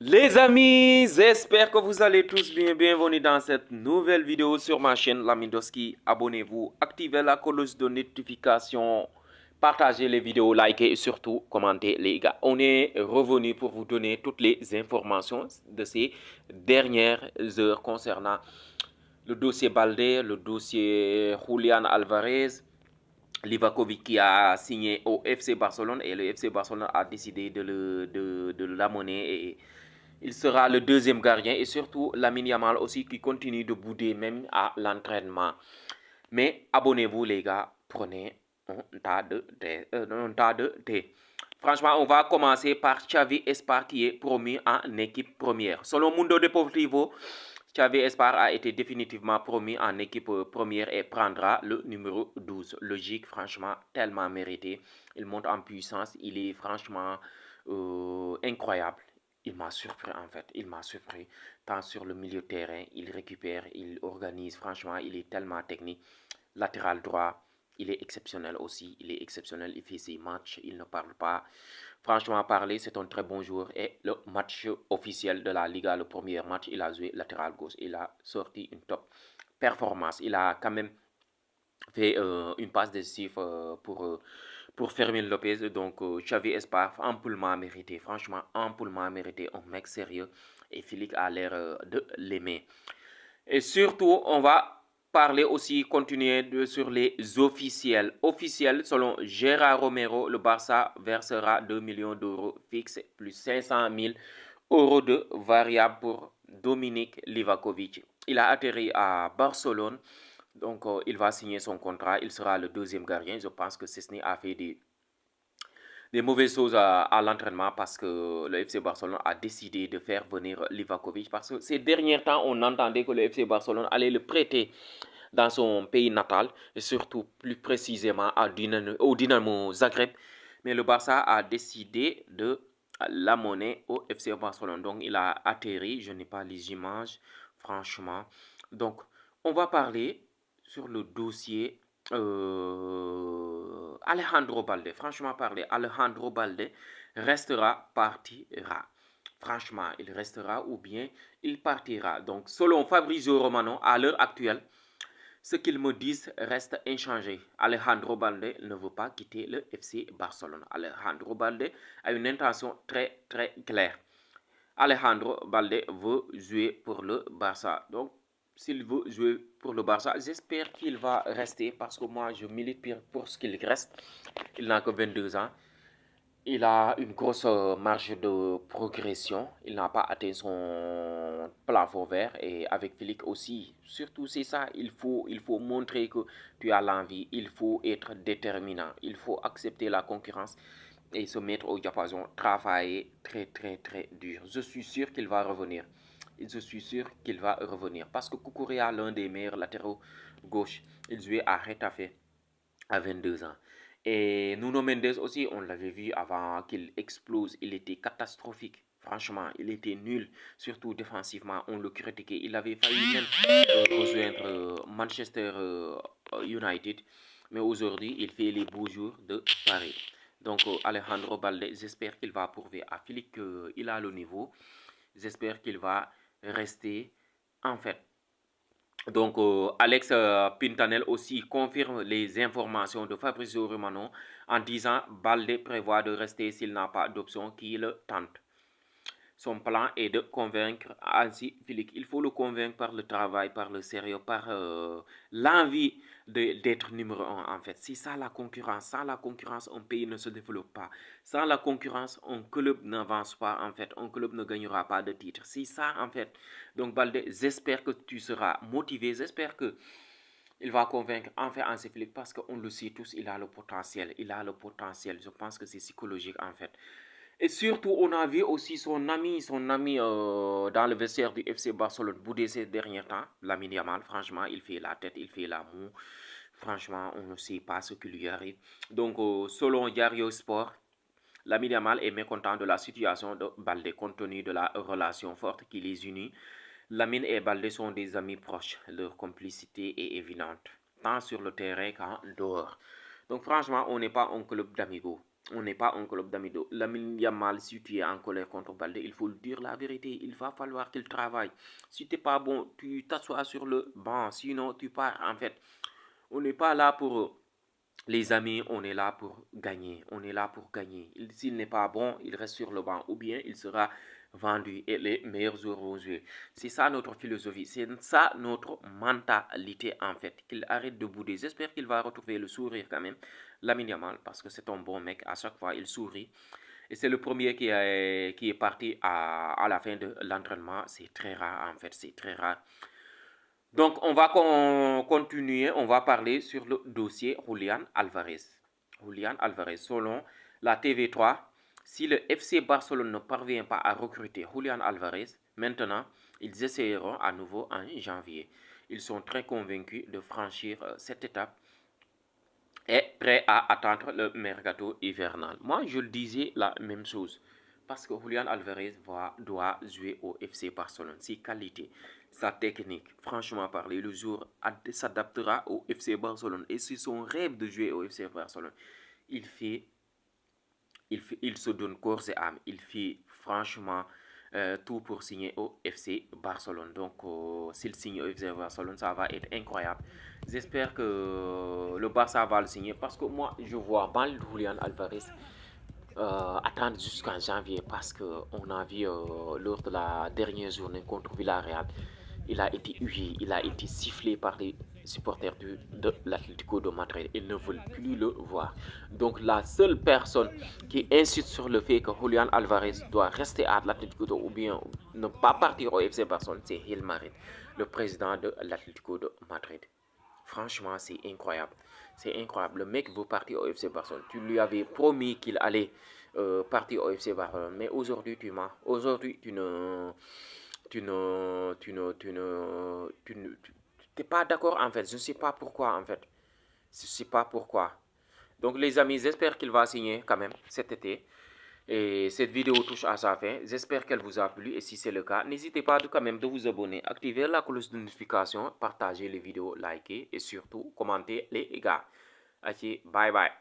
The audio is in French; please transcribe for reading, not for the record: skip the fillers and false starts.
Les amis, j'espère que vous allez tous bien. Bienvenue dans cette nouvelle vidéo sur ma chaîne Lamindoski. Abonnez-vous, activez la cloche de notification, partagez les vidéos, likez et surtout commentez les gars. On est revenu pour vous donner toutes les informations de ces dernières heures concernant le dossier Baldé, le dossier Julian Alvarez, Livakovic qui a signé au FC Barcelone et le FC Barcelone a décidé de l'amener et il sera le deuxième gardien et surtout Lamine Yamal aussi qui continue de bouder même à l'entraînement. Mais abonnez-vous les gars, prenez un tas de thé. Franchement, on va commencer par Xavi Espar qui est promu en équipe première. Selon Mundo Deportivo, Xavi Espar a été définitivement promu en équipe première et prendra le numéro 12. Logique, franchement, tellement mérité. Il monte en puissance, il est franchement incroyable. Il m'a surpris en fait, il m'a surpris. Tant sur le milieu de terrain, il récupère, il organise, franchement, il est tellement technique. Latéral droit, il est exceptionnel aussi, il est exceptionnel, il fait ses matchs, il ne parle pas. Franchement parler, c'est un très bon joueur et le match officiel de la Liga, le premier match, il a joué latéral gauche, il a sorti une top performance. Il a quand même fait une passe décisive pour Fermin Lopez. Donc, Xavi Espar, amplement mérité. Franchement, amplement mérité. Un mec sérieux. Et Flick a l'air de l'aimer. Et surtout, on va parler aussi, continuer sur les officiels. Officiels, selon Gérard Romero, le Barça versera 2 millions d'euros fixes plus 500 000 euros de variables pour Dominique Livakovic. Il a atterri à Barcelone, donc il va signer son contrat. Il sera le deuxième gardien. Je pense que Cesny a fait des mauvaises choses à l'entraînement parce que le FC Barcelone a décidé de faire venir Livakovic parce que ces derniers temps, on entendait que le FC Barcelone allait le prêter dans son pays natal et surtout plus précisément au Dynamo Zagreb. Mais le Barça a décidé de l'amener au FC Barcelone. Donc il a atterri, je n'ai pas les images, franchement. Donc on va parler sur le dossier Alejandro Balde. Franchement parler, Alejandro Balde partira. Franchement, il restera ou bien il partira. Donc, selon Fabrizio Romano, à l'heure actuelle, ce qu'ils me disent reste inchangé. Alejandro Balde ne veut pas quitter le FC Barcelone. Alejandro Balde a une intention très très claire. Alejandro Balde veut jouer pour le Barça. Donc, s'il veut jouer pour le Barça, j'espère qu'il va rester parce que moi, je milite pour ce qu'il reste. Il n'a que 22 ans. Il a une grosse marge de progression. Il n'a pas atteint son plafond vert. Et avec Flick aussi, surtout c'est ça, il faut montrer que tu as l'envie. Il faut être déterminant. Il faut accepter la concurrence et se mettre au diapason. Travailler très très très dur. Je suis sûr qu'il va revenir. Je suis sûr qu'il va revenir. Parce que Kukurea, l'un des meilleurs latéraux gauche, il jouait à Retafe à 22 ans. Et Nuno Mendes aussi, on l'avait vu avant qu'il explose, il était catastrophique. Franchement, il était nul, surtout défensivement. On le critiquait. Il avait failli même rejoindre Manchester United. Mais aujourd'hui, il fait les beaux jours de Paris. Donc, Alejandro Balde, j'espère qu'il va prouver à Philippe qu'il a le niveau. J'espère qu'il va rester en fait. Donc, Alex Pintanel aussi confirme les informations de Fabrizio Romano en disant Balde prévoit de rester s'il n'a pas d'option qui le tente. Son plan est de convaincre ainsi Flick. Il faut le convaincre par le travail, par le sérieux, par l'envie d'être numéro un en fait. C'est ça la concurrence. Sans la concurrence, un pays ne se développe pas. Sans la concurrence, un club n'avance pas en fait. Un club ne gagnera pas de titre. C'est ça en fait. Donc Balde, j'espère que tu seras motivé. J'espère que il va convaincre enfin Hansi Flick parce qu'on le sait tous, il a le potentiel. Il a le potentiel. Je pense que c'est psychologique en fait. Et surtout, on a vu aussi son ami dans le vestiaire du FC Barcelone bouder ces derniers temps. Lamine Yamal, franchement, il fait la tête, il fait la moue. Franchement, on ne sait pas ce qui lui arrive. Donc, selon Diario Sport, Lamine Yamal est mécontent de la situation de Balde compte tenu de la relation forte qui les unit. Lamine et Balde sont des amis proches. Leur complicité est évidente, tant sur le terrain qu'en dehors. Donc franchement, on n'est pas un club d'amigos. On n'est pas un club d'amis. Lamine Yamal, si tu es en colère contre Baldé, il faut le dire la vérité. Il va falloir qu'il travaille. Si tu n'es pas bon, tu t'assois sur le banc. Sinon, tu pars. En fait, on n'est pas là pour les amis, on est là pour gagner. On est là pour gagner. S'il n'est pas bon, il reste sur le banc. Ou bien il sera vendu et les meilleurs joueurs vont jouer. C'est ça notre philosophie. C'est ça notre mentalité en fait. Qu'il arrête de bouder. J'espère qu'il va retrouver le sourire quand même. Lamine Yamal, parce que c'est un bon mec. À chaque fois, il sourit. Et c'est le premier qui est parti à la fin de l'entraînement. C'est très rare en fait. C'est très rare. Donc, on va continuer, on va parler sur le dossier Julián Alvarez. Julián Alvarez, selon la TV3, si le FC Barcelone ne parvient pas à recruter Julián Alvarez, maintenant, ils essayeront à nouveau en janvier. Ils sont très convaincus de franchir cette étape et prêts à attendre le mercato hivernal. Moi, je le disais la même chose. Parce que Julián Alvarez doit jouer au FC Barcelone. Ses qualités, sa technique, franchement parler, le jour s'adaptera au FC Barcelone. Et c'est son rêve de jouer au FC Barcelone. Il se donne corps et âme. Il fait franchement tout pour signer au FC Barcelone. Donc, s'il signe au FC Barcelone, ça va être incroyable. J'espère que le Barça va le signer parce que moi, je vois mal Julián Alvarez attendre jusqu'en janvier parce qu'on a vu lors de la dernière journée contre Villarreal, il a été hué, il a été sifflé par les supporters de l'Atlético de Madrid. Ils ne veulent plus le voir. Donc la seule personne qui insiste sur le fait que Julián Alvarez doit rester à l'Atlético ou bien ne pas partir au FC Barcelone, c'est Hilmarin, le président de l'Atlético de Madrid. Franchement, c'est incroyable. C'est incroyable. Le mec veut partir au FC Barcelone. Tu lui avais promis qu'il allait partir au FC Barcelone. Mais aujourd'hui, tu mens. Aujourd'hui, tu n'es pas d'accord en fait. Je ne sais pas pourquoi en fait. Je ne sais pas pourquoi. Donc les amis, j'espère qu'il va signer quand même cet été. Et cette vidéo touche à sa fin. J'espère qu'elle vous a plu. Et si c'est le cas, n'hésitez pas quand même de vous abonner, activer la cloche de notification, partager les vidéos, liker et surtout commenter les gars. Ok, bye bye.